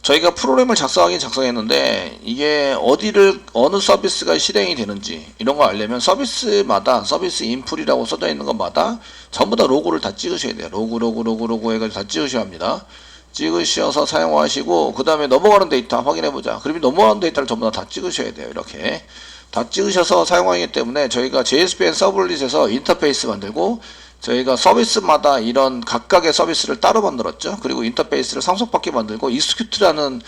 저희가 프로그램을 작성했는데 이게 어느 서비스가 실행이 되는지 이런 거 알려면 서비스마다 서비스 인풀이라고 써져 있는 것마다 전부 다 로고를 다 찍으셔야 돼요. 로고 해가지고 다 찍으셔야 합니다. 찍으셔서 사용하시고 그 다음에 넘어가는 데이터 확인해보자. 그러면 넘어가는 데이터를 전부 다 찍으셔야 돼요. 이렇게 다 찍으셔서 사용하기 때문에 저희가 JSPN 서블릿에서 인터페이스 만들고 저희가 서비스마다 이런 각각의 서비스를 따로 만들었죠. 그리고 인터페이스를 상속받게 만들고 익스큐트라는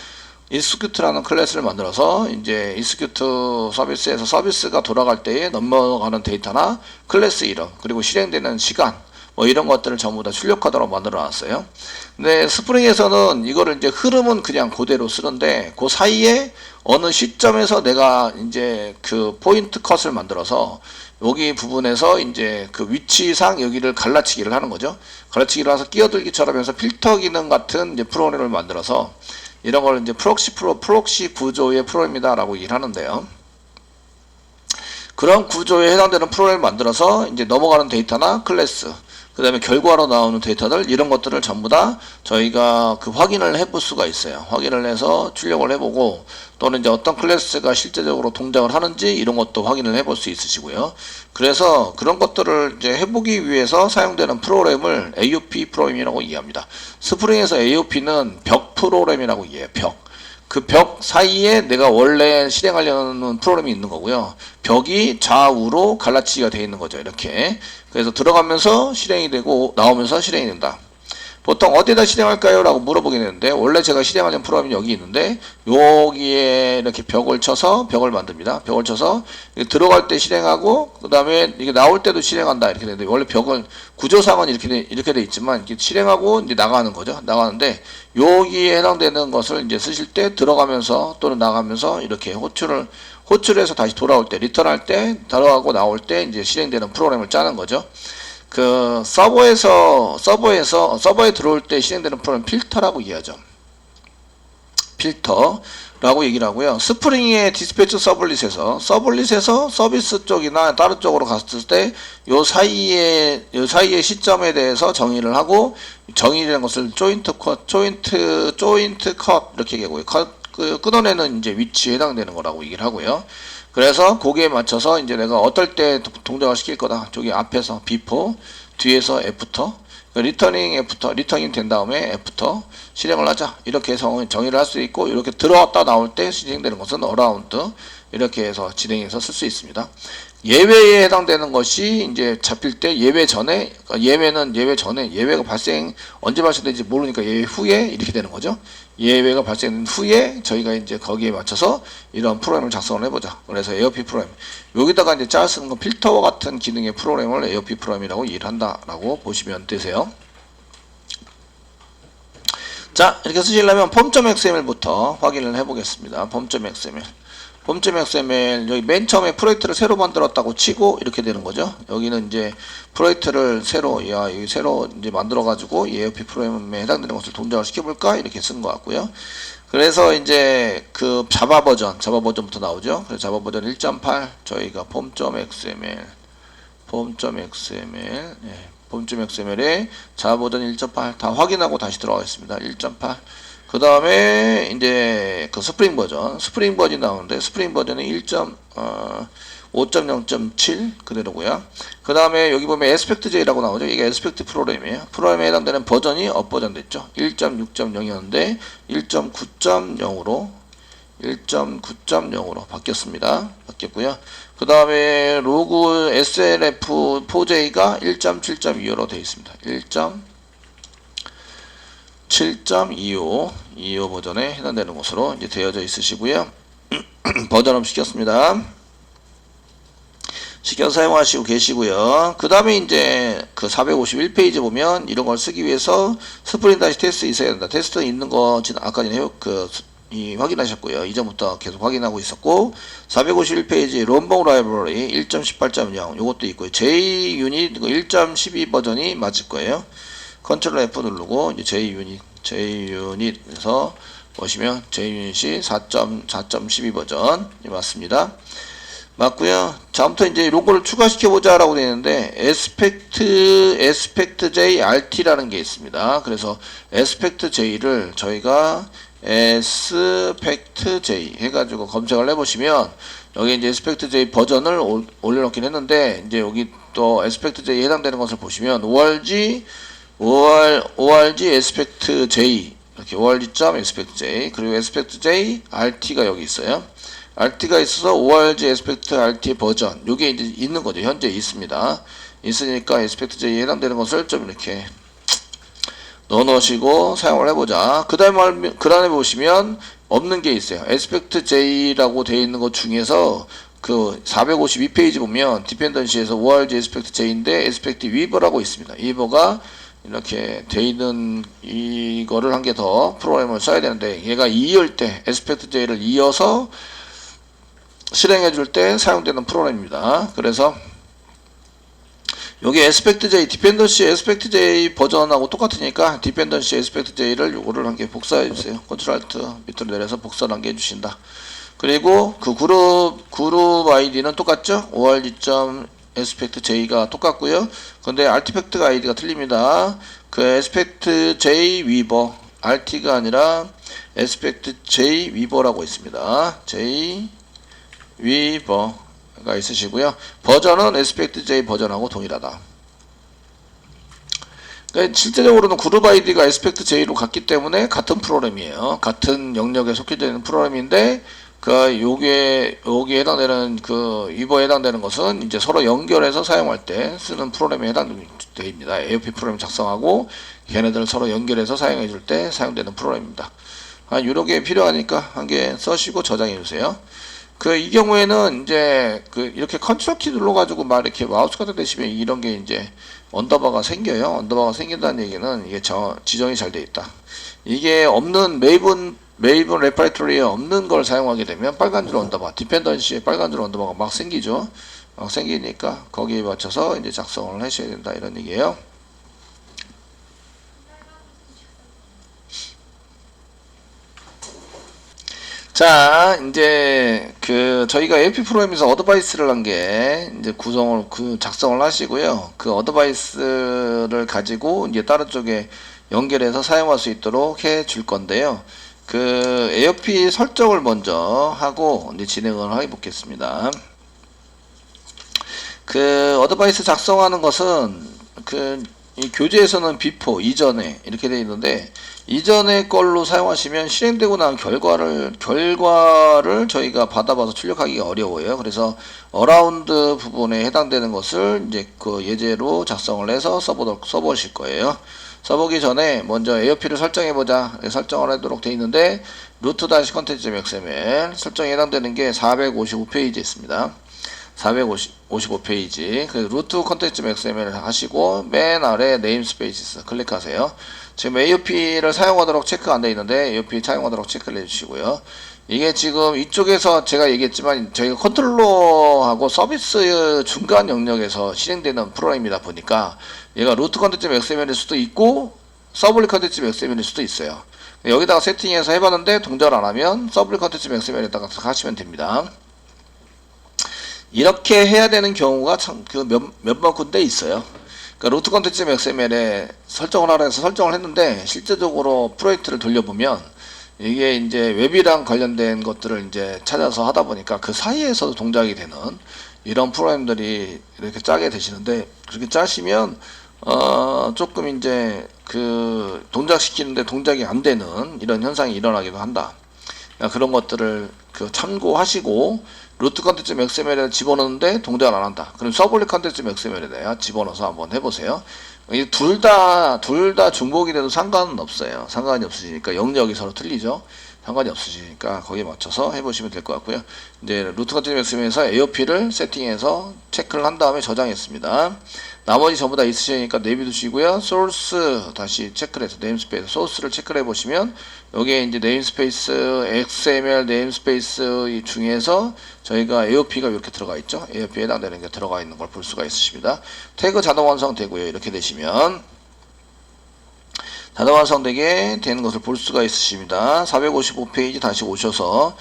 클래스를 만들어서 이제 익스큐트 서비스에서 서비스가 돌아갈 때에 넘어가는 데이터나 클래스 이름 그리고 실행되는 시간 뭐 이런 것들을 전부 다 출력하도록 만들어 놨어요. 근데 스프링에서는 이거를 이제 흐름은 그냥 그대로 쓰는데 그 사이에 어느 시점에서 내가 이제 그 포인트 컷을 만들어서 여기 부분에서 이제 그 위치상 여기를 갈라치기를 하는 거죠. 갈라치기를 해서 끼어들기처럼 해서 필터 기능 같은 이제 프로그램을 만들어서 이런 걸 이제 프록시 구조의 프로그램이다라고 얘기를 하는데요. 그런 구조에 해당되는 프로그램을 만들어서 이제 넘어가는 데이터나 클래스, 그 다음에 결과로 나오는 데이터들 이런 것들을 전부 다 저희가 그 확인을 해볼 수가 있어요. 확인을 해서 출력을 해보고 또는 이제 어떤 클래스가 실제적으로 동작을 하는지 이런 것도 확인을 해볼 수 있으시고요. 그래서 그런 것들을 이제 해보기 위해서 사용되는 프로그램을 AOP 프로그램이라고 이해합니다. 스프링에서 AOP는 벽 프로그램이라고 이해해요. 그 벽 사이에 내가 원래 실행하려는 프로그램이 있는 거고요. 벽이 좌우로 갈라치기가 되어 있는 거죠. 이렇게. 그래서 들어가면서 실행이 되고 나오면서 실행이 된다. 보통 어디다 실행할까요? 라고 물어보게 되는데 원래 제가 실행하려는 프로그램이 여기 있는데 여기에 이렇게 벽을 쳐서 벽을 만듭니다. 벽을 쳐서 들어갈 때 실행하고 그 다음에 이게 나올 때도 실행한다 이렇게 되는데 원래 벽은 구조상은 이렇게 돼 있지만 이렇게 실행하고 이제 나가는 거죠. 나가는데 여기에 해당되는 것을 이제 쓰실 때 들어가면서 또는 나가면서 이렇게 호출해서 다시 돌아올 때 리턴할 때 들어가고 나올 때 이제 실행되는 프로그램을 짜는 거죠. 그 서버에 들어올 때 실행되는 프로그램 필터라고 이해하죠. 필터라고 얘기를 하고요. 스프링의 디스패치 서블릿에서 서비스 쪽이나 다른 쪽으로 갔을 때 요 사이의 시점에 대해서 정의를 하고 정의라는 것을 조인트 컷 이렇게 얘기하고요. 끊어내는 이제 위치에 해당되는 거라고 얘기를 하고요. 그래서 거기에 맞춰서 이제 내가 어떨 때 동작을 시킬 거다. 저기 앞에서 before, 뒤에서 after, 리터닝 된 다음에 after 실행을 하자. 이렇게 해서 정의를 할 수 있고 이렇게 들어왔다 나올 때 실행되는 것은 around 이렇게 해서 진행해서 쓸 수 있습니다. 예외에 해당되는 것이 이제 잡힐 때 예외 전에 예외가 언제 발생되는지 모르니까 예외 후에 이렇게 되는 거죠. 예외가 발생된 후에 저희가 이제 거기에 맞춰서 이런 프로그램을 작성을 해보자. 그래서 AOP 프로그램 여기다가 이제 짜 쓰는 건 필터와 같은 기능의 프로그램을 AOP 프로그램이라고 이해를 한다라고 보시면 되세요. 자, 이렇게 쓰시려면 form.xml부터 확인을 해보겠습니다. form.xml 여기 맨 처음에 프로젝트를 새로 만들었다고 치고 이렇게 되는 거죠. 여기는 이제 프로젝트를 새로 이제 만들어 가지고 AOP 프로그램에 해당되는 것을 동작을 시켜볼까 이렇게 쓴 것 같고요. 그래서 이제 그 자바 버전부터 나오죠. 그래서 자바 버전 1.8 저희가 form.xml에 자바 버전 1.8 다 확인하고 다시 들어가겠습니다. 1.8 그 다음에 이제 그 스프링 버전이 나오는데 스프링 버전은 5.0.7 그대로고요. 그 다음에 여기 보면 에스펙트J라고 나오죠. 이게 에스펙트 프로그램이에요. 프로그램에 해당되는 버전이 업버전 됐죠. 1.6.0이었는데 1.9.0으로 바뀌었고요. 그 다음에 로그 SLF4J가 1.7.25로 되어 있습니다. 7.25 버전에 해당되는 것으로 이제 되어져 있으시고요. 버전업 시켰습니다. 시켜서 사용하시고 계시고요. 그 다음에 이제 그 451페이지 보면 이런 걸 쓰기 위해서 스프링 다시 테스트 있어야 된다. 테스트 있는 거 아까 전에 확인하셨고요. 이전부터 계속 확인하고 있었고 451페이지 럼봉 라이브러리 1.18.0 요것도 있고요. JUnit 1.12 버전이 맞을 거예요. 컨트롤 F 누르고 이제 JUnit에서 보시면 JUnit이 4.12 버전이 맞습니다. 맞고요. 다음부터 이제 로고를 추가시켜보자 라고 되어 있는데 aspect J RT라는 게 있습니다. 그래서 aspect J를 저희가 SPECT-J 해가지고 검색을 해보시면 여기 이제 SPECT-J 버전을 올려놓긴 했는데 이제 여기 또 SPECT-J에 해당되는 것을 보시면 org SPECT-J 이렇게 org.SPECT-J 그리고 SPECT-J RT가 여기 있어요. RT가 있어서 org SPECT-RT 버전 요게 이제 있는 거죠. 현재 있습니다. 있으니까 SPECT-J에 해당되는 것을 좀 이렇게 넣어 놓으시고 사용을 해보자. 그 다음에 보시면 없는 게 있어요. SPECT-J라고 되어 있는 것 중에서 그 452페이지 보면 디펜던시에서 org SPECT-J인데 SPECT-Weaver라고 있습니다. Weaver가 이렇게 되어 있는 이거를 한 개 더 프로그램을 써야 되는데 얘가 이을 때 SPECT-J를 이어서 실행해 줄 때 사용되는 프로그램입니다. 그래서 여기 SPECT-J, 디펜던시 SPECT-J 버전하고 똑같으니까 디펜던시 SPECT-J를 요거를 한 개 복사해 주세요. 컨트롤 알트 밑으로 내려서 복사를 한 개 해주신다. 그리고 그 그룹 아이디는 똑같죠? org.SPECT-J가 똑같고요. 근데 아티팩트 아이디가 틀립니다. 그 SPECT-J Weaver, RT가 아니라 SPECT-J Weaver라고 있습니다. J Weaver가 있으시고요. 버전은 SPECT-J 버전하고 동일하다. 그러니까 실제적으로는 그룹 아이디가 SPECT-J로 갔기 때문에 같은 프로그램이에요. 같은 영역에 속해져 있는 프로그램인데 여기에 해당되는 위버에 해당되는 것은 이제 서로 연결해서 사용할 때 쓰는 프로그램에 해당됩니다. AOP 프로그램 작성하고 걔네들을 서로 연결해서 사용해 줄 때 사용되는 프로그램입니다. 여러 개 필요하니까 한 개 써시고 저장해 주세요. 이 경우에는 이제 이렇게 컨트롤 키 눌러가지고 막 이렇게 마우스 가다 대시면 이런 게 이제 언더바가 생겨요. 언더바가 생긴다는 얘기는 이게 지정이 잘 돼 있다. 이게 없는 메이븐 레파레토리에 없는 걸 사용하게 되면 빨간 줄 언더바, 디펜던시에 빨간 줄 언더바가 막 생기죠. 막 생기니까 거기에 맞춰서 이제 작성을 하셔야 된다 이런 얘기예요. 자, 이제 저희가 AOP 프로그램에서 어드바이스를 한 게 이제 작성을 하시고요. 그 어드바이스를 가지고 이제 다른 쪽에 연결해서 사용할 수 있도록 해 줄 건데요. AOP 설정을 먼저 하고 이제 진행을 해 보겠습니다. 어드바이스 작성하는 것은 이 교재에서는 before 이전에 이렇게 되어 있는데 이전의 걸로 사용하시면 실행되고 난 결과를 저희가 받아봐서 출력하기가 어려워요. 그래서 어라운드 부분에 해당되는 것을 이제 예제로 작성을 해서 써보실 거예요. 써보기 전에 먼저 AOP를 설정해보자 설정을 하도록 되어 있는데 root-content.xml 설정에 해당되는 게 455페이지에 있습니다. 455페이지 루트 컨텐츠 XML 하시고 맨 아래 네임스페이스 클릭하세요. 지금 AOP를 사용하도록 체크가 안 되어 있는데 AOP 사용하도록 체크를 해주시고요. 이게 지금 이쪽에서 제가 얘기했지만 저희가 컨트롤러하고 서비스 중간 영역에서 실행되는 프로그램이다 보니까 얘가 루트 컨텐츠 XML일 수도 있고 서블릿 컨텐츠 XML일 수도 있어요. 여기다가 세팅해서 해봤는데 동작을 안 하면 서블릿 컨텐츠 XML에다가 하시면 됩니다. 이렇게 해야 되는 경우가 참 몇몇 군데 있어요. 그러니까 루트 컨텐츠 XML에 설정을 하라 해서 설정을 했는데 실제적으로 프로젝트를 돌려보면 이게 이제 웹이랑 관련된 것들을 이제 찾아서 하다 보니까 그 사이에서도 동작이 되는 이런 프로그램들이 이렇게 짜게 되시는데 그렇게 짜시면 조금 이제 동작시키는데 동작이 안 되는 이런 현상이 일어나기도 한다. 그러니까 그런 것들을 참고하시고 루트 컨텐츠 XML에 집어넣는데 동작을 안 한다. 그럼 서블릿 컨텐츠 XML에다 집어넣어서 한번 해보세요. 둘 다 중복이 돼도 상관은 없어요. 상관이 없으시니까 영역이 서로 틀리죠. 상관이 없으시니까 거기에 맞춰서 해보시면 될 것 같고요. 이제 루트 컨텐츠 XML에서 AOP를 세팅해서 체크를 한 다음에 저장했습니다. 나머지 전부 다 있으시니까 내비두시고요. 소스 다시 체크를 해서 네임스페이스 소스를 체크를 해보시면 여기에 이제 네임스페이스 XML 네임스페이스 중에서 저희가 AOP가 이렇게 들어가 있죠. AOP에 해당되는 게 들어가 있는 걸 볼 수가 있으십니다. 태그 자동 완성되고요. 이렇게 되시면 자동 완성되게 되는 것을 볼 수가 있으십니다. 455페이지 다시 오셔서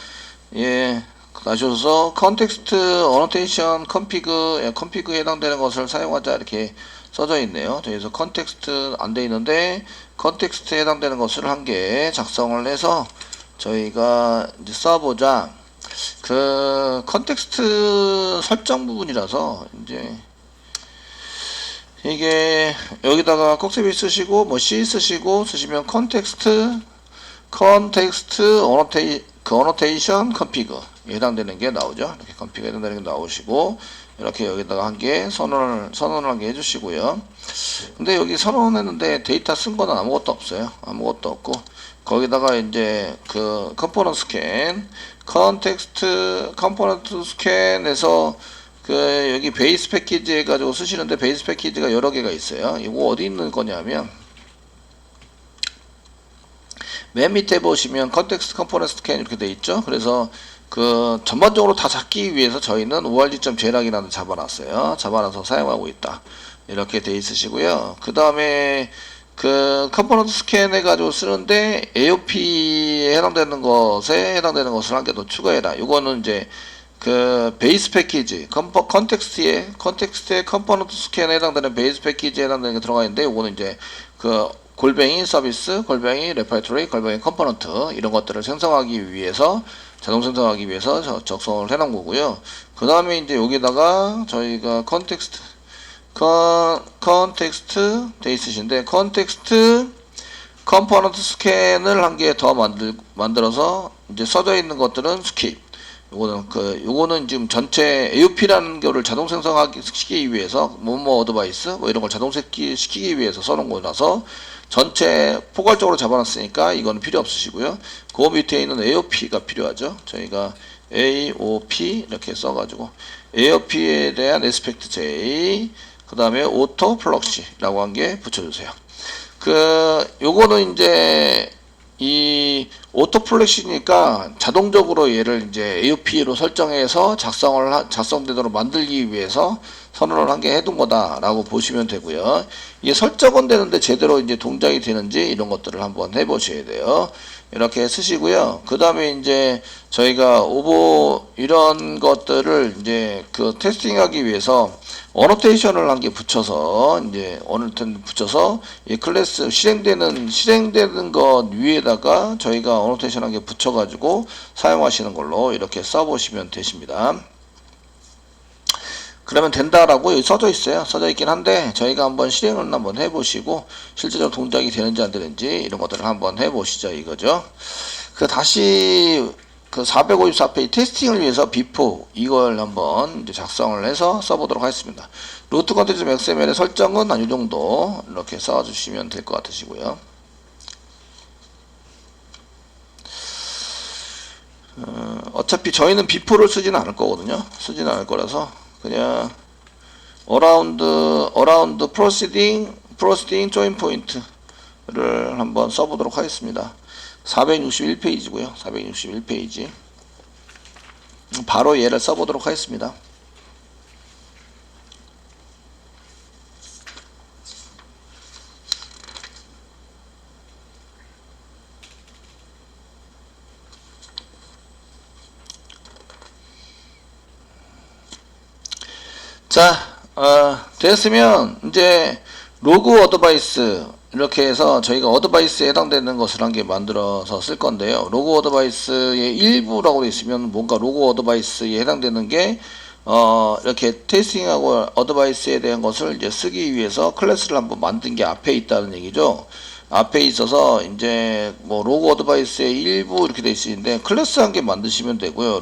다시 오셔서 컨텍스트 어노테이션 컨피그에 해당되는 것을 사용하자 이렇게 써져 있네요. 그래서 컨텍스트 안 돼 있는데 컨텍스트에 해당되는 것을 한 개 작성을 해서 저희가 이제 써보자. 그 컨텍스트 설정 부분이라서 이제 이게 여기다가 꼭세비 쓰시고 뭐 C 쓰시면 컨텍스트 어노테이션 컨피그 해당되는 게 나오죠. 이렇게 컨피그 해당되는 게 나오시고 이렇게 여기다가 한 개 선언을 한 개 해주시고요. 근데 여기 선언했는데 데이터 쓴 거는 아무것도 없어요. 아무것도 없고 거기다가 이제 그 컴포넌트 스캔 컴포넌트 스캔에서 그 여기 베이스 패키지 해가지고 쓰시는데 베이스 패키지가 여러 개가 있어요. 이거 어디 있는 거냐면 맨 밑에 보시면 컨텍스트 컴포넌트 스캔 이렇게 돼 있죠. 그래서 그 전반적으로 다 잡기 위해서 저희는 org.jlag이라는 잡아놨어요. 잡아놔서 사용하고 있다. 이렇게 돼 있으시고요. 그 다음에 그 컴포넌트 스캔 해가지고 쓰는데 AOP에 해당되는 것을 한 개 더 추가해라. 이거는 이제 그 베이스 패키지 컨텍스트에 컴포넌트 스캔에 해당되는 베이스 패키지에 해당되는 게 들어가 있는데 이거는 이제 그 골뱅이 서비스, 골뱅이 레파이토리, 골뱅이 컴포넌트 이런 것들을 생성하기 위해서 자동 생성하기 위해서 작성을 해놓은 거고요. 그 다음에 이제 여기다가 저희가 컨텍스트 돼 있으신데 컨텍스트 컴포넌트 스캔을 한 개 더 만들어서 이제 써져 있는 것들은 스킵. 요거는 지금 전체 AOP라는 거를 자동 생성시키기 위해서 뭐뭐 어드바이스 뭐 이런 걸 자동 시키기 위해서 써놓은 거라서 전체 포괄적으로 잡아놨으니까 이거는 필요 없으시고요. 그 밑에 있는 AOP가 필요하죠. 저희가 AOP 이렇게 써가지고 AOP에 대한 에스펙트 J 그 다음에 오토 플럭시라고 한 게 붙여주세요. 요거는 이제 이 오토플래시니까 자동적으로 얘를 이제 AOP로 설정해서 작성되도록 만들기 위해서 선언을 한 개 해둔 거다라고 보시면 되고요. 이게 설정은 되는데 제대로 이제 동작이 되는지 이런 것들을 한번 해보셔야 돼요. 이렇게 쓰시고요. 그 다음에 이제 저희가 이런 것들을 이제 그 테스팅하기 위해서 어노테이션을 한 개 붙여서 이 클래스 실행되는 것 위에다가 저희가 어노테이션 한 개 붙여가지고 사용하시는 걸로 이렇게 써보시면 되십니다. 그러면 된다라고 여기 써져 있어요. 써져 있긴 한데 저희가 한번 실행을 한번 해보시고 실제적으로 동작이 되는지 안 되는지 이런 것들을 한번 해보시죠. 이거죠. 다시 454페이지 테스팅을 위해서 비포 이걸 한번 이제 작성을 해서 써보도록 하겠습니다. 루트 컨텐츠 XML의 설정은 한 이 정도 이렇게 써주시면 될 것 같으시고요. 어차피 저희는 비포를 쓰지는 않을 거거든요. 쓰지는 않을 거라서 그냥 around proceeding join point를 한번 써보도록 하겠습니다. 461페이지고요. 461페이지. 바로 얘를 써보도록 하겠습니다. 자, 됐으면 이제 로그 어드바이스 이렇게 해서 저희가 어드바이스에 해당되는 것을 한 개 만들어서 쓸 건데요. 로그 어드바이스의 일부라고 되어 있으면 뭔가 로그 어드바이스에 해당되는 게 이렇게 테스팅하고 어드바이스에 대한 것을 이제 쓰기 위해서 클래스를 한번 만든 게 앞에 있다는 얘기죠. 앞에 있어서 이제 뭐 로그 어드바이스의 일부 이렇게 되어 있는데 클래스 한 개 만드시면 되고요.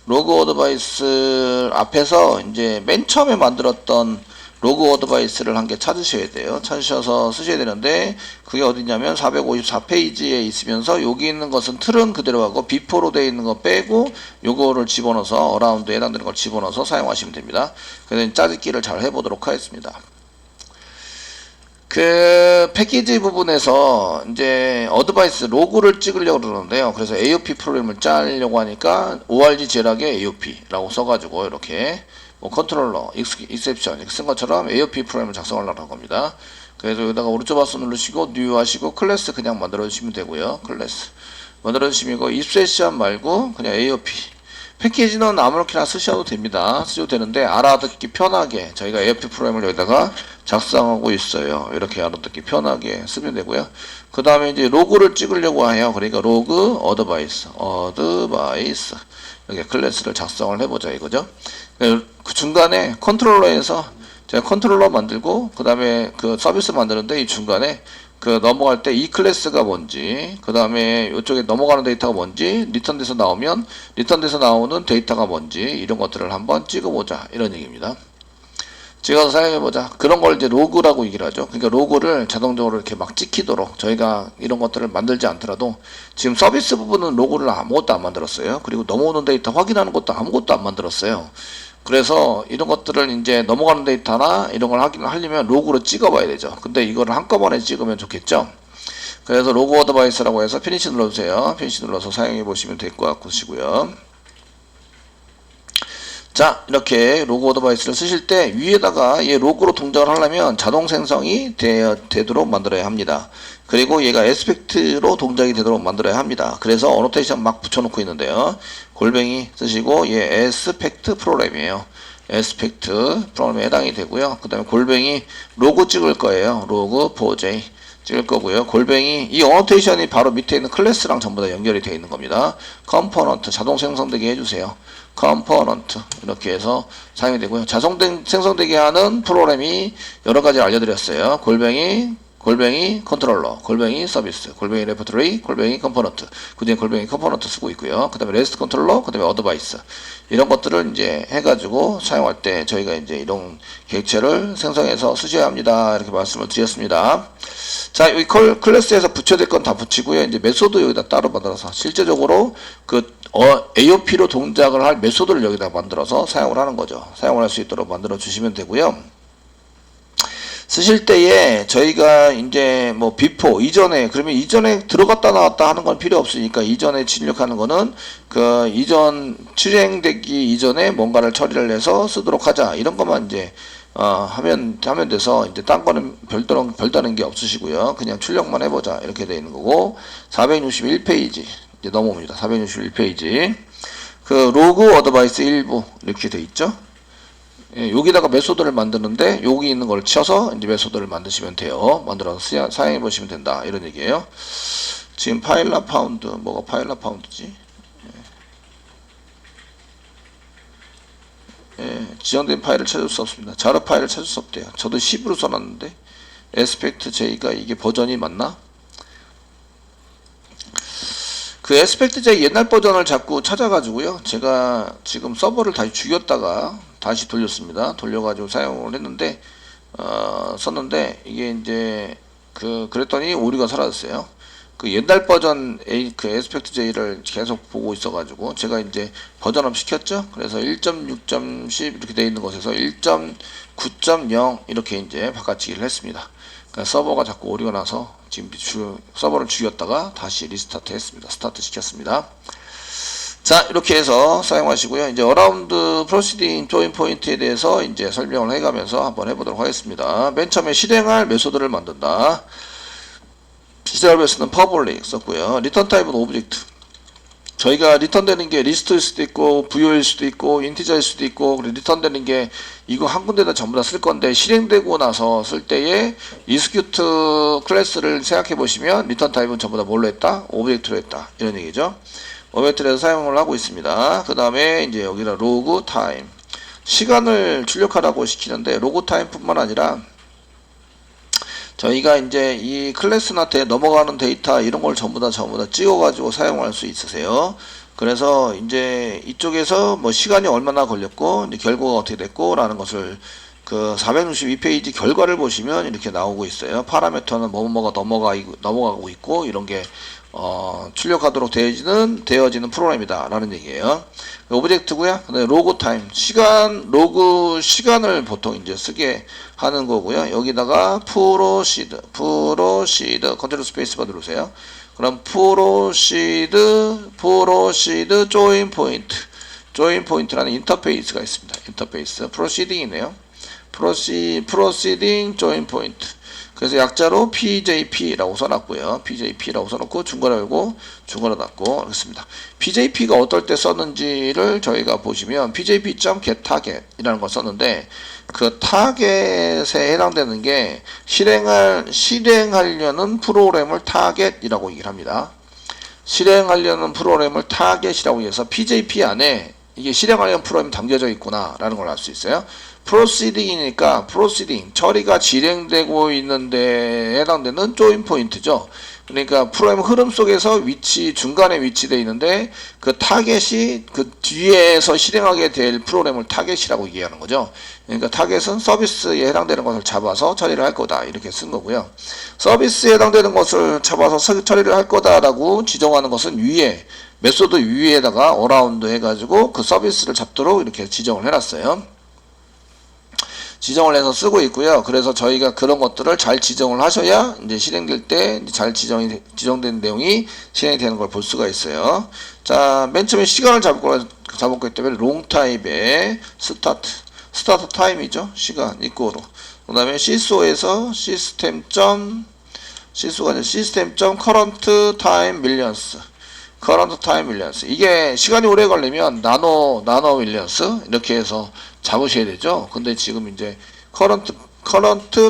로그 어드바이스 앞에서 이제 맨 처음에 만들었던 로그 어드바이스를 한 개 찾으셔야 돼요. 찾으셔서 쓰셔야 되는데 그게 어디냐면 454페이지에 있으면서 여기 있는 것은 틀은 그대로 하고 비포로 되어 있는 거 빼고 요거를 집어넣어서 어라운드에 해당되는 걸 집어넣어서 사용하시면 됩니다. 그래서 짜집기를 잘 해보도록 하겠습니다. 패키지 부분에서 이제 어드바이스 로그를 찍으려고 그러는데요. 그래서 AOP 프로그램을 짜려고 하니까 org 제락에 AOP라고 써가지고 이렇게 뭐 컨트롤러, 익셉션 이렇게 쓴 것처럼 AOP 프로그램을 작성하려고 합니다. 그래서 여기다가 오른쪽 마우스 누르시고 뉴 하시고 클래스 그냥 만들어 주시면 되고요. 클래스 만들어 주시면 이거 입세션 말고 그냥 AOP 패키지는 아무렇게나 쓰셔도 됩니다. 쓰셔도 되는데 알아듣기 편하게 저희가 AOP 프로그램을 여기다가 작성하고 있어요. 이렇게 알아듣기 편하게 쓰면 되고요. 그 다음에 이제 로그를 찍으려고 해요. 그러니까 로그 어드바이스 이렇게 클래스를 작성을 해보자 이거죠. 그 중간에 컨트롤러에서 제가 컨트롤러 만들고 그 다음에 그 서비스 만드는데 이 중간에 그 넘어갈 때 이 클래스가 뭔지, 그 다음에 이쪽에 넘어가는 데이터가 뭔지, 리턴돼서 나오면 리턴돼서 나오는 데이터가 뭔지 이런 것들을 한번 찍어보자 이런 얘기입니다. 찍어서 사용해보자. 그런 걸 이제 로그라고 얘기를 하죠. 그러니까 로그를 자동적으로 이렇게 막 찍히도록 저희가 이런 것들을 만들지 않더라도 지금 서비스 부분은 로그를 아무것도 안 만들었어요. 그리고 넘어오는 데이터 확인하는 것도 아무것도 안 만들었어요. 그래서 이런 것들을 이제 넘어가는 데이터나 이런 걸 하려면 로그로 찍어봐야 되죠. 근데 이거를 한꺼번에 찍으면 좋겠죠. 그래서 로그 어드바이스라고 해서 피니시 눌러주세요. 피니시 눌러서 사용해 보시면 될 것 같으시고요. 자, 이렇게 로그 어드바이스를 쓰실 때 위에다가 얘 로그로 동작을 하려면 자동 생성이 되도록 만들어야 합니다. 그리고 얘가 에스펙트로 동작이 되도록 만들어야 합니다. 그래서 어노테이션 막 붙여놓고 있는데요. 골뱅이 쓰시고 얘 에스펙트 프로그램이에요. 에스펙트 프로그램에 해당이 되고요. 그 다음에 골뱅이 로그 찍을 거예요. 로그 4j 찍을 거고요. 골뱅이 이 어노테이션이 바로 밑에 있는 클래스랑 전부 다 연결이 되어 있는 겁니다. 컴포넌트 자동 생성되게 해주세요. 컴포넌트 이렇게 해서 사용이 되고요. 자동 생성되게 하는 프로그램이 여러 가지 알려드렸어요. 골뱅이 컨트롤러, 골뱅이 서비스, 골뱅이 레퍼토리, 골뱅이 컴포넌트, 그 다음에 골뱅이 컴포넌트 쓰고 있고요. 그 다음에 레스트 컨트롤러, 그 다음에 어드바이스 이런 것들을 이제 해가지고 사용할 때 저희가 이제 이런 객체를 생성해서 쓰셔야 합니다. 이렇게 말씀을 드렸습니다. 자, 이 클래스에서 붙여야 될 건 다 붙이고요. 이제 메소드 여기다 따로 만들어서 실제적으로 그 AOP로 동작을 할 메소드를 여기다 만들어서 사용을 하는 거죠. 사용을 할 수 있도록 만들어 주시면 되고요. 쓰실 때에 저희가 이제 뭐 비포 이전에 그러면 이전에 들어갔다 나왔다 하는 건 필요 없으니까 이전에 출력하는 거는 그 이전 실행되기 이전에 뭔가를 처리를 해서 쓰도록 하자 이런 것만 이제 하면 돼서 이제 딴 거는 별다른 게 없으시고요. 그냥 출력만 해보자 이렇게 되어 있는 거고 461페이지 이제 넘어옵니다. 461페이지 그 로그 어드바이스 일부 이렇게 되어 있죠. 예, 여기다가 메소드를 만드는데 여기 있는 걸 쳐서 이제 메소드를 만드시면 돼요. 만들어서 사용해 보시면 된다 이런 얘기예요. 지금 파일라 파운드 뭐가 파일라 파운드지? 예, 지정된 파일을 찾을 수 없습니다. 자료 파일을 찾을 수 없대요. 저도 10으로 써놨는데 에스펙트 J가 이게 버전이 맞나? 그 에스펙트 J 옛날 버전을 자꾸 찾아가지고요. 제가 지금 서버를 다시 죽였다가 다시 돌렸습니다. 돌려가지고 사용을 했는데 썼는데 이게 이제 그랬더니 오류가 사라졌어요. 그 옛날 버전 그 에스펙트 J를 계속 보고 있어가지고 제가 이제 버전업 시켰죠. 그래서 1.6.10 이렇게 되어 있는 곳에서 1.9.0 이렇게 이제 바꿔치기를 했습니다. 그러니까 서버가 자꾸 오류가 나서 지금 서버를 죽였다가 다시 리스타트 했습니다. 스타트 시켰습니다. 자, 이렇게 해서 사용하시고요. 이제 어라운드 프로시딩 조인 포인트에 대해서 이제 설명을 해가면서 한번 해보도록 하겠습니다. 맨 처음에 실행할 메소드를 만든다. 시작할 메소드는 퍼블릭 썼고요. 리턴 타입은 오브젝트. 저희가 리턴되는 게 리스트일 수도 있고 부여일 수도 있고 인티저일 수도 있고 그리고 리턴되는 게 이거 한 군데다 전부 다 쓸 건데 실행되고 나서 쓸 때에 execute 클래스를 생각해 보시면 리턴 타입은 전부 다 뭘로 했다? 오브젝트로 했다. 이런 얘기죠. 오브젝트에서 사용을 하고 있습니다. 그 다음에 이제 여기다 로그 타임 시간을 출력하라고 시키는데 로그 타임 뿐만 아니라 저희가 이제 이 클래스나 넘어가는 데이터 이런 걸 전부 다 찍어 가지고 사용할 수 있으세요. 그래서 이제 이쪽에서 뭐 시간이 얼마나 걸렸고 이제 결과가 어떻게 됐고 라는 것을 그 462페이지 결과를 보시면 이렇게 나오고 있어요. 파라미터는 뭐뭐가 넘어가고 있고 이런 게 출력하도록 되어지는 프로그램이다 라는 얘기예요. 오브젝트고요. 그다음에 로그 타임 로그 시간을 보통 이제 쓰게 하는 거고요. 여기다가 프로시드 컨트롤 스페이스바 누르세요. 그럼 프로시드 조인 포인트라는 인터페이스가 있습니다. 인터페이스 프로시딩이네요. 프로시딩 조인 포인트. 그래서 약자로 PJP라고 써놨고요. PJP라고 써놓고 중괄호 열고 중괄호 닫고 그렇습니다. PJP가 어떨 때 썼는지를 저희가 보시면 PJP.getTarget이라는 걸 썼는데 그 타겟에 해당되는 게 실행하려는 프로그램을 타겟이라고 얘기를 합니다. 실행하려는 프로그램을 타겟이라고 해서 PJP 안에 이게 실행하려는 프로그램이 담겨져 있구나 라는 걸 알 수 있어요. 프로시딩이니까 프로시딩 처리가 진행되고 있는데 해당되는 조인 포인트죠. 그러니까 프로그램 흐름 속에서 중간에 위치되어 있는데 그 타겟이 그 뒤에서 실행하게 될 프로그램을 타겟이라고 얘기하는 거죠. 그러니까 타겟은 서비스에 해당되는 것을 잡아서 처리를 할 거다 이렇게 쓴 거고요. 서비스에 해당되는 것을 잡아서 처리를 할 거다라고 지정하는 것은 위에 메소드 위에다가 어라운드 해가지고 그 서비스를 잡도록 이렇게 지정을 해놨어요. 지정을 해서 쓰고 있고요. 그래서 저희가 그런 것들을 잘 지정을 하셔야 이제 실행될 때 잘 지정된 내용이 실행이 되는 걸 볼 수가 있어요. 자, 맨 처음에 시간을 잡을 거기 때문에 롱 타입의 스타트 타임이죠. 시간 이꼬로. 그 다음에 시소에서 시스템 current time millions. current time millions. 이게 시간이 오래 걸리면 나노 밀리언스 이렇게 해서 잡으셔야 되죠. 근데 지금 이제 current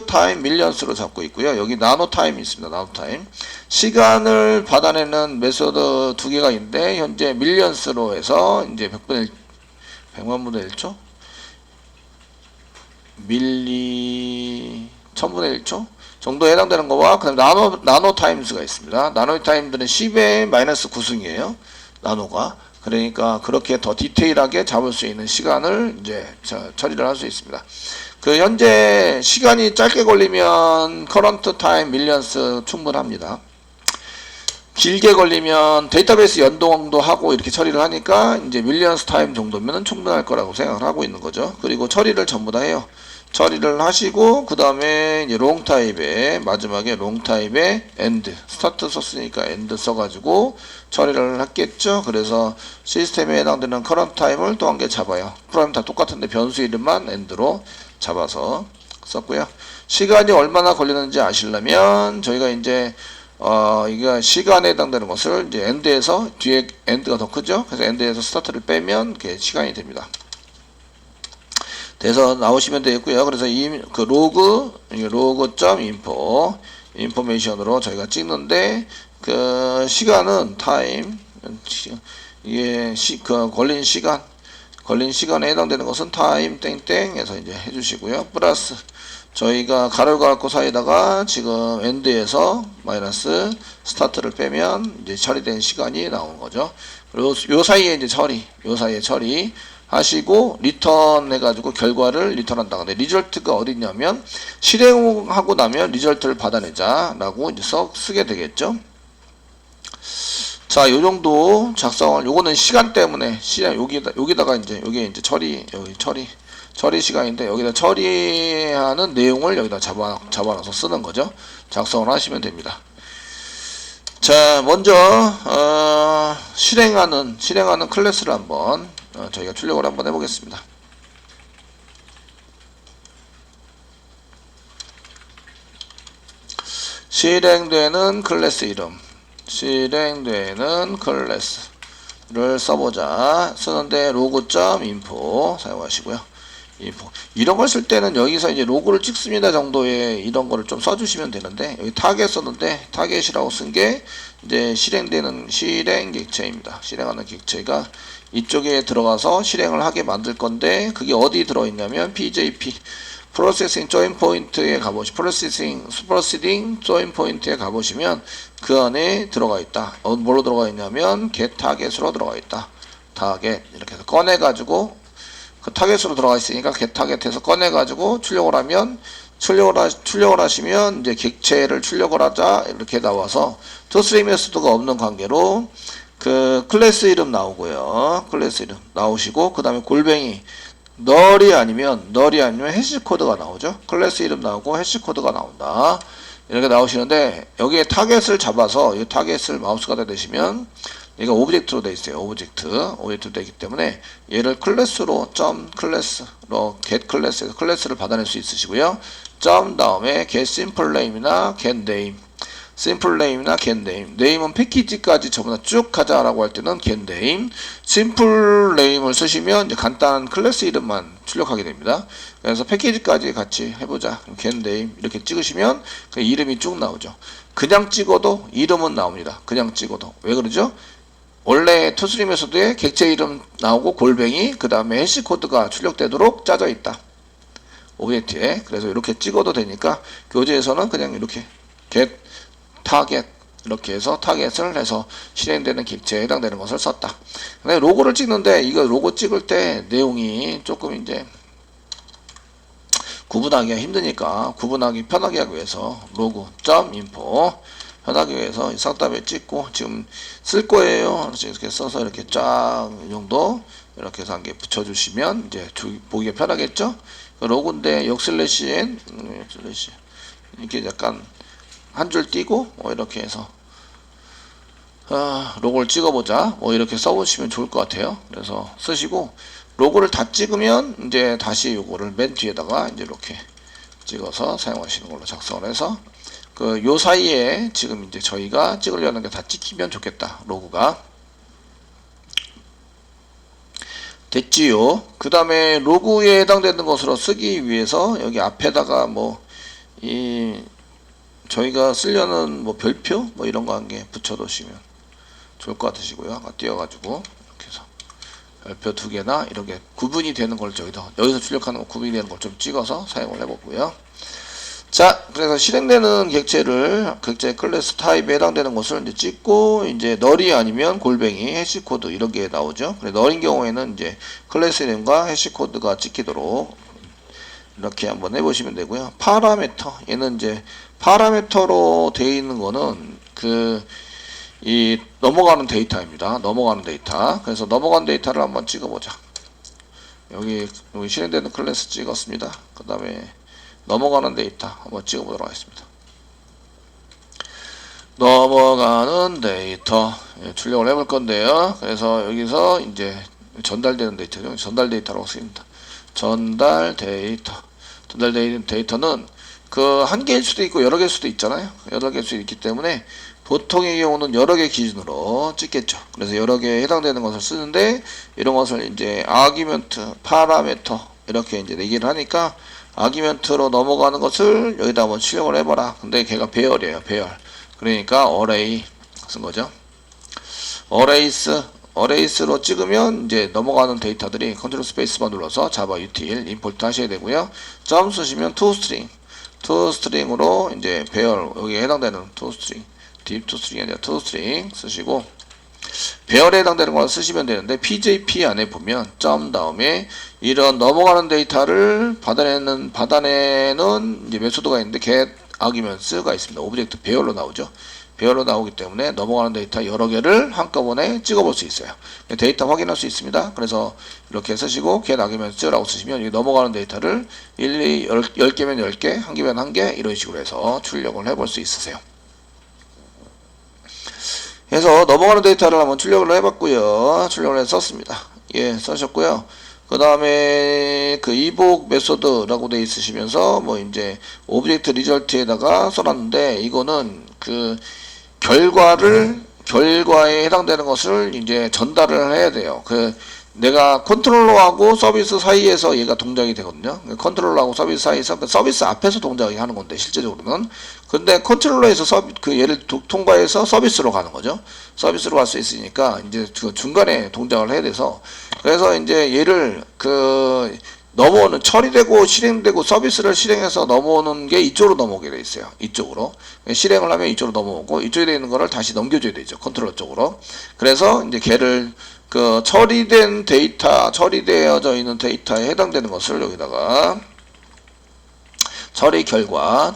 time millions로 잡고 있고요. 여기 나노 타임이 있습니다. 나노 타임. 시간을 받아내는 메소드 두 개가 있는데 현재 밀리언스로 해서 이제 100만 분의 1초 천분의 1초 정도에 해당되는 거와 그다음 나노 타임스가 있습니다. 나노 타임들은 10의 마이너스 9승이에요. 나노가. 그러니까 그렇게 더 디테일하게 잡을 수 있는 시간을 이제 처리를 할 수 있습니다. 그 현재 시간이 짧게 걸리면 current time millions 충분합니다. 길게 걸리면 데이터베이스 연동도 하고 이렇게 처리를 하니까 이제 millions time 정도면 충분할 거라고 생각을 하고 있는 거죠. 그리고 처리를 전부 다 해요. 처리를 하시고 그 다음에 이제 롱 타입에 마지막에 롱 타입에 end 스타트 썼으니까 end 써가지고 처리를 했겠죠. 그래서 시스템에 해당되는 current time을 또 한 개 잡아요. 프로그램 다 똑같은데 변수 이름만 end로 잡아서 썼고요. 시간이 얼마나 걸리는지 아시려면 저희가 이제 이게 시간에 해당되는 것을 이제 end에서 뒤에 end가 더 크죠. 그래서 end에서 스타트를 빼면 그게 시간이 됩니다. 돼서 나오시면 되겠고요. 그래서 그 로그.info 인포메이션으로 저희가 찍는데 그 시간은 타임 이게 그 걸린 시간에 해당되는 것은 타임 땡땡해서 이제 해주시고요. 플러스 저희가 가로를 갖고 사이에다가 지금 엔드에서 마이너스 스타트를 빼면 이제 처리된 시간이 나오는 거죠. 그리고 요 사이에 이제 요 사이에 처리 하시고 리턴 해가지고 결과를 리턴한다. 근데 리절트가 어디 있냐면 실행하고 나면 리절트를 받아내자 라고 이제 쓰게 되겠죠. 자, 요 정도 작성을 요거는 시간 때문에 여기다가 이제 여기 이제 처리 시간인데 여기다 처리하는 내용을 여기다 잡아놔서 쓰는 거죠. 작성을 하시면 됩니다. 자, 먼저 실행하는 클래스를 한번 저희가 출력을 한번 해보겠습니다. 실행되는 클래스 이름, 실행되는 클래스를 써보자. 쓰는데 로그.info 사용하시고요. 이런 걸 쓸 때는 여기서 이제 로그를 찍습니다 정도의 이런 거를 좀 써주시면 되는데 여기 타겟 썼는데 타겟이라고 쓴 게 이제 실행 객체입니다. 실행하는 객체가 이쪽에 들어가서 실행을 하게 만들 건데 그게 어디 들어있냐면 PJP 프로세싱 조인 포인트에 프로세싱 조인 포인트에 가보시면 그 안에 들어가 있다. 뭘로 들어가 있냐면 get target으로 들어가 있다. 타겟 이렇게 해서 꺼내가지고 그 타겟으로 들어가 있으니까 get target에서 꺼내가지고 출력을 하시면 이제 객체를 출력을 하자 이렇게 나와서 toString 메소드가 없는 관계로 그 클래스 이름 나오고요. 클래스 이름 나오시고 그 다음에 골뱅이 널이 아니면 해시코드가 나오죠. 클래스 이름 나오고 해시코드가 나온다. 이렇게 나오시는데 여기에 타겟을 잡아서 이 타겟을 마우스 갖다 대시면 얘가 오브젝트로 돼 있어요. 오브젝트로 되기 때문에 얘를 클래스로 클래스로 get 클래스에서 클래스를 받아낼 수 있으시고요. 다음에 get simple name이나 get name, simple name이나 get name. name은 패키지까지 전부 다 쭉 가자라고 할 때는 get name, simple name을 쓰시면 이제 간단한 클래스 이름만 출력하게 됩니다. 그래서 패키지까지 같이 해보자. get name 이렇게 찍으시면 그 이름이 쭉 나오죠. 그냥 찍어도 이름은 나옵니다. 그냥 찍어도. 왜 그러죠? 원래 투스리 메소드에 객체 이름 나오고 골뱅이 그 다음에 해시 코드가 출력되도록 짜져 있다. 오브젝트에. 그래서 이렇게 찍어도 되니까 교재에서는 그냥 이렇게 get, target 이렇게 해서 타겟을 해서 실행되는 객체에 해당되는 것을 썼다. 근데 로고를 찍는데 이거 로고 찍을 때 내용이 조금 이제 구분하기가 힘드니까 구분하기 편하게 하기 위해서 로고.info 편하게 위해서 쌍따옴에 찍고 지금 쓸 거예요. 그래서 이렇게 써서 이렇게 쫙 이 정도 이렇게 해서 한 개 붙여주시면 이제 보기가 편하겠죠. 로고인데 역슬래시 슬래시 이렇게 약간 한 줄 띄고 이렇게 해서 로고를 찍어보자 이렇게 써보시면 좋을 것 같아요. 그래서 쓰시고 로고를 다 찍으면 이제 다시 요거를 맨 뒤에다가 이제 이렇게 찍어서 사용하시는 걸로 작성을 해서 요 사이에 지금 이제 저희가 찍으려는 게 다 찍히면 좋겠다. 로고가 됐지요. 그 다음에 로고에 해당되는 것으로 쓰기 위해서 여기 앞에다가 저희가 쓰려는 별표 이런 거 한 개 붙여 놓으시면 좋을 것 같으시고요. 아까 띄워가지고 이렇게 해서 별표 2개나 이렇게 구분이 되는 걸 여기서 출력하는 거 구분이 되는 걸 좀 찍어서 사용을 해보고요. 자, 그래서 실행되는 객체 클래스 타입에 해당되는 것을 이제 찍고, 이제 널이 아니면 골뱅이, 해시코드 이런 게 나오죠. 그래, 널인 경우에는 이제 클래스 이름과 해시코드가 찍히도록 이렇게 한번 해보시면 되고요. 파라메터, 얘는 이제 파라메터로 되어 있는 거는 넘어가는 데이터입니다. 넘어가는 데이터. 그래서 넘어가는 데이터를 한번 찍어보자. 여기 실행되는 클래스 찍었습니다. 그 다음에 넘어가는 데이터 한번 찍어보도록 하겠습니다. 넘어가는 데이터 출력을 해볼 건데요. 그래서 여기서 이제 전달되는 데이터죠. 전달 데이터라고 쓰입니다. 전달 데이터는 한 개일 수도 있고 여러 개일 수도 있잖아요. 여러 개일 수도 있기 때문에 보통의 경우는 여러 개 기준으로 찍겠죠. 그래서 여러 개에 해당되는 것을 쓰는데 이런 것을 이제 아규먼트, 파라메터 이렇게 이제 얘기를 하니까 아규먼트로 넘어가는 것을 여기다 한번 출력을 해봐라. 근데 걔가 배열이에요. 배열. 그러니까 어레이 쓴 거죠. 어레이스로 찍으면 이제 넘어가는 데이터들이 컨트롤 스페이스바 눌러서 자바 util 임포트 하셔야 되고요. 점 쓰시면 toString으로 이제 배열 여기에 해당되는 toString deep toString이 아니라 toString 쓰시고 배열에 해당되는 걸 쓰시면 되는데 PJP 안에 보면 점 다음에 이런 넘어가는 데이터를 받아내는 이제 메소드가 있는데 get arguments가 있습니다. 오브젝트 배열로 나오죠. 배열로 나오기 때문에 넘어가는 데이터 여러 개를 한꺼번에 찍어볼 수 있어요. 데이터 확인할 수 있습니다. 그래서 이렇게 쓰시고 get arguments라고 쓰시면 이 넘어가는 데이터를 10개면 10개, 1개면 1개 이런 식으로 해서 출력을 해볼 수 있으세요. 그래서 넘어가는 데이터를 한번 출력을 해봤고요. 출력을 해서 썼습니다. 예, 쓰셨고요. 그 다음에 이복 메소드라고 돼 있으시면서 이제 오브젝트 리절트에다가 써놨는데 이거는 결과에 해당되는 것을 이제 전달을 해야 돼요. 내가 컨트롤러하고 서비스 사이에서 얘가 동작이 되거든요. 컨트롤러하고 서비스 사이에서 서비스 앞에서 동작이 하는 건데 실제적으로는 근데 컨트롤러에서 얘를 통과해서 서비스로 가는 거죠. 서비스로 갈 수 있으니까 이제 중간에 동작을 해야 돼서 그래서 이제 얘를 넘어오는 처리되고 실행되고 서비스를 실행해서 넘어오는 게 이쪽으로 넘어오게 돼 있어요. 이쪽으로 실행을 하면 이쪽으로 넘어오고 이쪽에 되어 있는 거를 다시 넘겨줘야 되죠. 컨트롤러 쪽으로. 그래서 이제 걔를 처리되어져 있는 데이터에 해당되는 것을 여기다가 처리 결과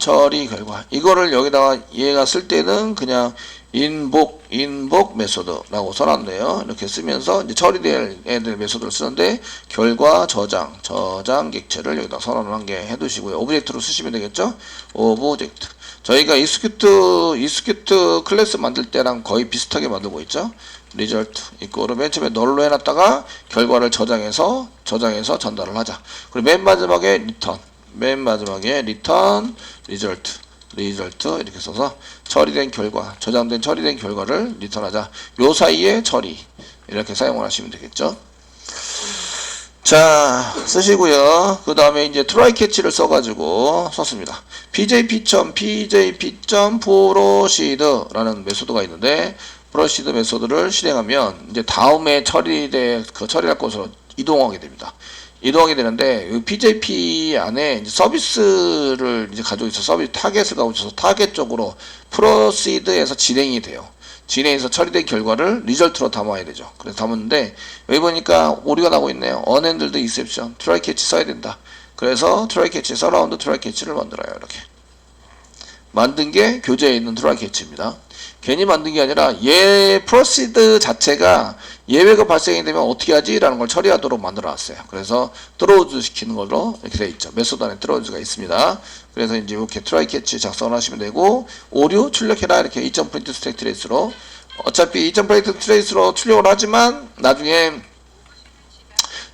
이거를 여기다가 얘가 쓸 때는 그냥 인복 메소드라고 써놨네요. 이렇게 쓰면서 이제 처리될 애들 메소드를 쓰는데 결과 저장 객체를 여기다 선언을 한 개 해두시고요. 오브젝트로 쓰시면 되겠죠. 오브젝트 저희가 익스큐트 클래스 만들 때랑 거의 비슷하게 만들고 있죠. result 이꼬르 맨 처음에 널로 해놨다가 결과를 저장해서 전달을 하자. 그리고 맨 마지막에 return, 맨 마지막에 return result 이렇게 써서 처리된 결과, 저장된 처리된 결과를 리턴하자. 요 사이에 처리 이렇게 사용을 하시면 되겠죠. 자, 쓰시고요. 그 다음에 이제 try catch를 써가지고 썼습니다. pjp.proceed라는 메소드가 있는데, proceed 메소드를 실행하면 이제 다음에 처리할 곳으로 이동하게 됩니다. 이동하게 되는데, 이 PJP 안에 이제 서비스를 이제 가지고 있어 서비스 타겟을 가지고 있어서 타겟 쪽으로 proceed에서 진행이 돼요. 진행해서 처리된 결과를 리절트로 담아야 되죠. 그래서 담았는데 여기 보니까 오류가 나고 있네요. unhandled exception, try catch 써야 된다. 그래서 try catch, surround try catch를 만들어요. 이렇게 만든 게 교재에 있는 try catch입니다. 괜히 만든 게 아니라 proceed 자체가 예외가 발생이 되면 어떻게 하지? 라는 걸 처리하도록 만들어 놨어요. 그래서 throws 시키는 걸로 이렇게 되어 있죠. 메소드 안에 throws가 있습니다. 그래서 이제 이렇게 try catch 작성을 하시면 되고, 오류 출력해라 이렇게 2.print stack trace로, 어차피 2.print trace로 출력을 하지만 나중에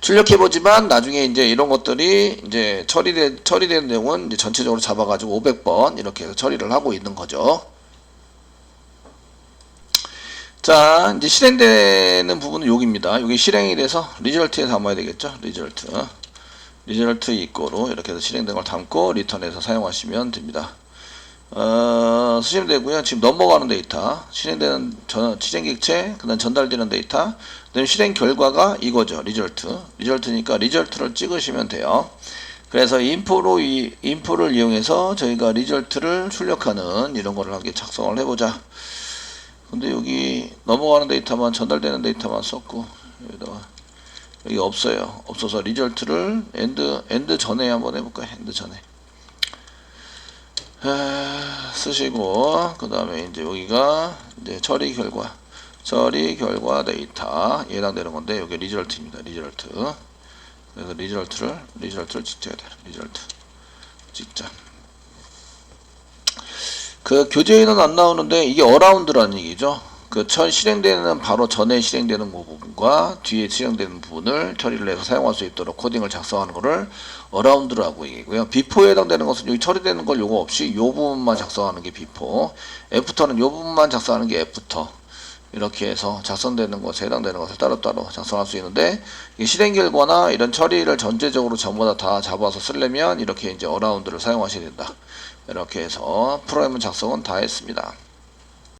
출력해보지만 나중에 이제 이런 것들이 이제 처리된 내용은 이제 전체적으로 잡아가지고 500번 이렇게 해서 처리를 하고 있는 거죠. 자, 이제 실행되는 부분은 여기입니다. 여기 실행이 돼서 리절트에 담아야 되겠죠. 리절트 이꼬로 이렇게 해서 실행된 걸 담고 리턴해서 사용하시면 됩니다. 쓰시면 되고요. 지금 넘어가는 데이터, 실행되는 실행 객체, 그다음 전달되는 데이터, 그다음 실행 결과가 이거죠. 리절트니까 리절트를 찍으시면 돼요. 그래서 인포를 이용해서 저희가 리절트를 출력하는 이런 거를 하게 작성을 해보자. 근데 여기 넘어가는 데이터만, 전달되는 데이터만 썼고, 여기 없어요. 없어서 리절트를 엔드 전에 한번 해볼까요? 엔드 전에 쓰시고, 그 다음에 이제 여기가 이제 처리 결과 데이터 예당되는 건데, 여기 리절트입니다. 그래서 리절트를 찍어야 돼요. 리절트 찍자. 그 교재에는 안 나오는데 이게 어라운드라는 얘기죠. 그 실행되는 바로 전에 실행되는 부분과 뒤에 실행되는 부분을 처리를 해서 사용할 수 있도록 코딩을 작성하는 거를 어라운드라고 얘기고요. 비포에 해당되는 것은 여기 처리되는 걸 요거 없이 요 부분만 작성하는 게 비포, 애프터는 요 부분만 작성하는 게 애프터. 이렇게 해서 작성되는 것에 해당되는 것을 따로따로 작성할 수 있는데, 이 실행 결과나 이런 처리를 전체적으로 전부 다 잡아서 쓰려면 이렇게 이제 어라운드를 사용하셔야 된다. 이렇게 해서 프로그램 작성은 다 했습니다.